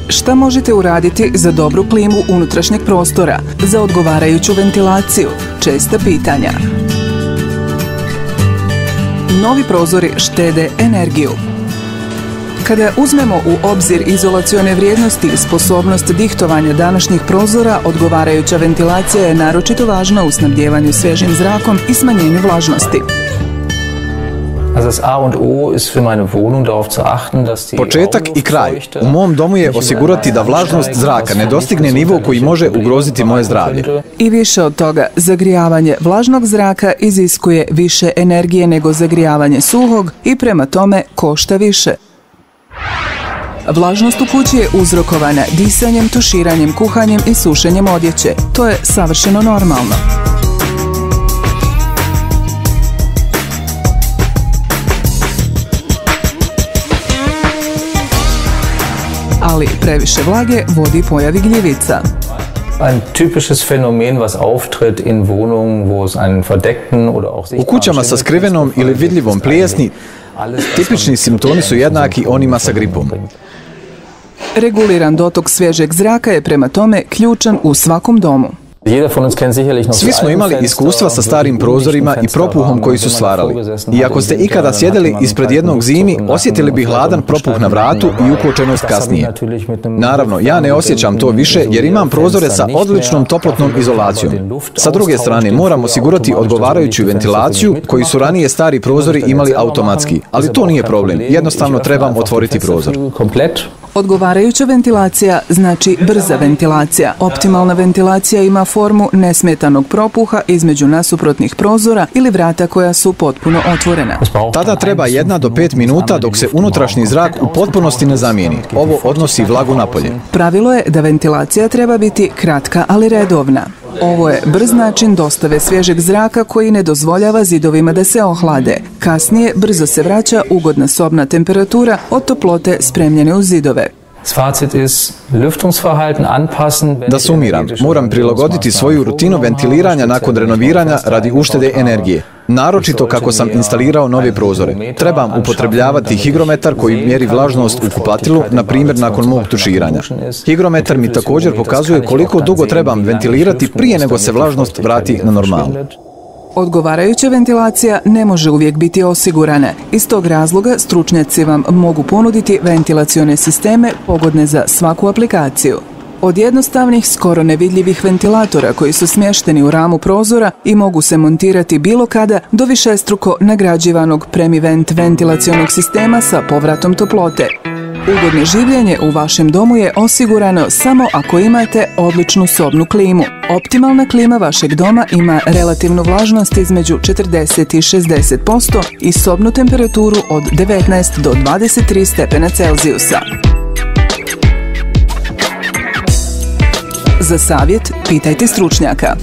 Šta možete uraditi za dobru klimu unutrašnjeg prostora, za odgovarajuću ventilaciju? Česta pitanja. Novi prozori štede energiju. Kada uzmemo u obzir izolacione vrijednosti i sposobnost dihtovanja današnjih prozora, odgovarajuća ventilacija je naročito važna u snabdjevanju svježim zrakom i smanjenju vlažnosti. Početak i kraj. U mom domu je osigurati da vlažnost zraka ne dostigne nivo koji može ugroziti moje zdravlje. I više od toga, zagrijavanje vlažnog zraka iziskuje više energije nego zagrijavanje suhog i prema tome košta više. Vlažnost u kući je uzrokovana disanjem, tuširanjem, kuhanjem i sušenjem odjeće. To je savršeno normalno. Ali previše vlage vodi pojavi gljivica. U kućama sa skrivenom ili vidljivom plijesni, tipični simptomi su jednaki onima sa gripom. Reguliran dotok svježeg zraka je prema tome ključan u svakom domu. Svi smo imali iskustva sa starim prozorima i propuhom koji su stvarali. I ako ste ikada sjedili ispred jednog zimi, osjetili bi hladan propuh na vratu i ukočenost kasnije. Naravno, ja ne osjećam to više jer imam prozore sa odličnom toplotnom izolacijom. Sa druge strane, moram osigurati odgovarajuću ventilaciju koju su ranije stari prozori imali automatski. Ali to nije problem, jednostavno trebam otvoriti prozor. Odgovarajuća ventilacija znači brza ventilacija. Optimalna ventilacija ima formu nesmetanog propuha između nasuprotnih prozora ili vrata koja su potpuno otvorena. Tada treba 1 do 5 minuta dok se unutrašnji zrak u potpunosti ne zamijeni. Ovo odnosi vlagu napolje. Pravilo je da ventilacija treba biti kratka ali redovna. Ovo je brz način dostave svježeg zraka koji ne dozvoljava zidovima da se ohlade. Kasnije brzo se vraća ugodna sobna temperatura od toplote spremljene uz zidove. Da sumiram, moram prilagoditi svoju rutinu ventiliranja nakon renoviranja radi uštede energije. Naročito kako sam instalirao nove prozore. Trebam upotrebljavati higrometar koji mjeri vlažnost u kupatilu, na primjer nakon mog tuširanja. Higrometar mi također pokazuje koliko dugo trebam ventilirati prije nego se vlažnost vrati na normalnu. Odgovarajuća ventilacija ne može uvijek biti osigurana. Iz tog razloga stručnjaci vam mogu ponuditi ventilacione sisteme pogodne za svaku aplikaciju. Od jednostavnih, skoro nevidljivih ventilatora koji su smješteni u ramu prozora i mogu se montirati bilo kada do višestruko nagrađivanog PremiVent ventilacionog sistema sa povratom toplote. Ugodno življenje u vašem domu je osigurano samo ako imate odličnu sobnu klimu. Optimalna klima vašeg doma ima relativnu vlažnost između 40 i 60% i sobnu temperaturu od 19 do 23 stepena Celzijusa. Za savjet pitajte stručnjaka.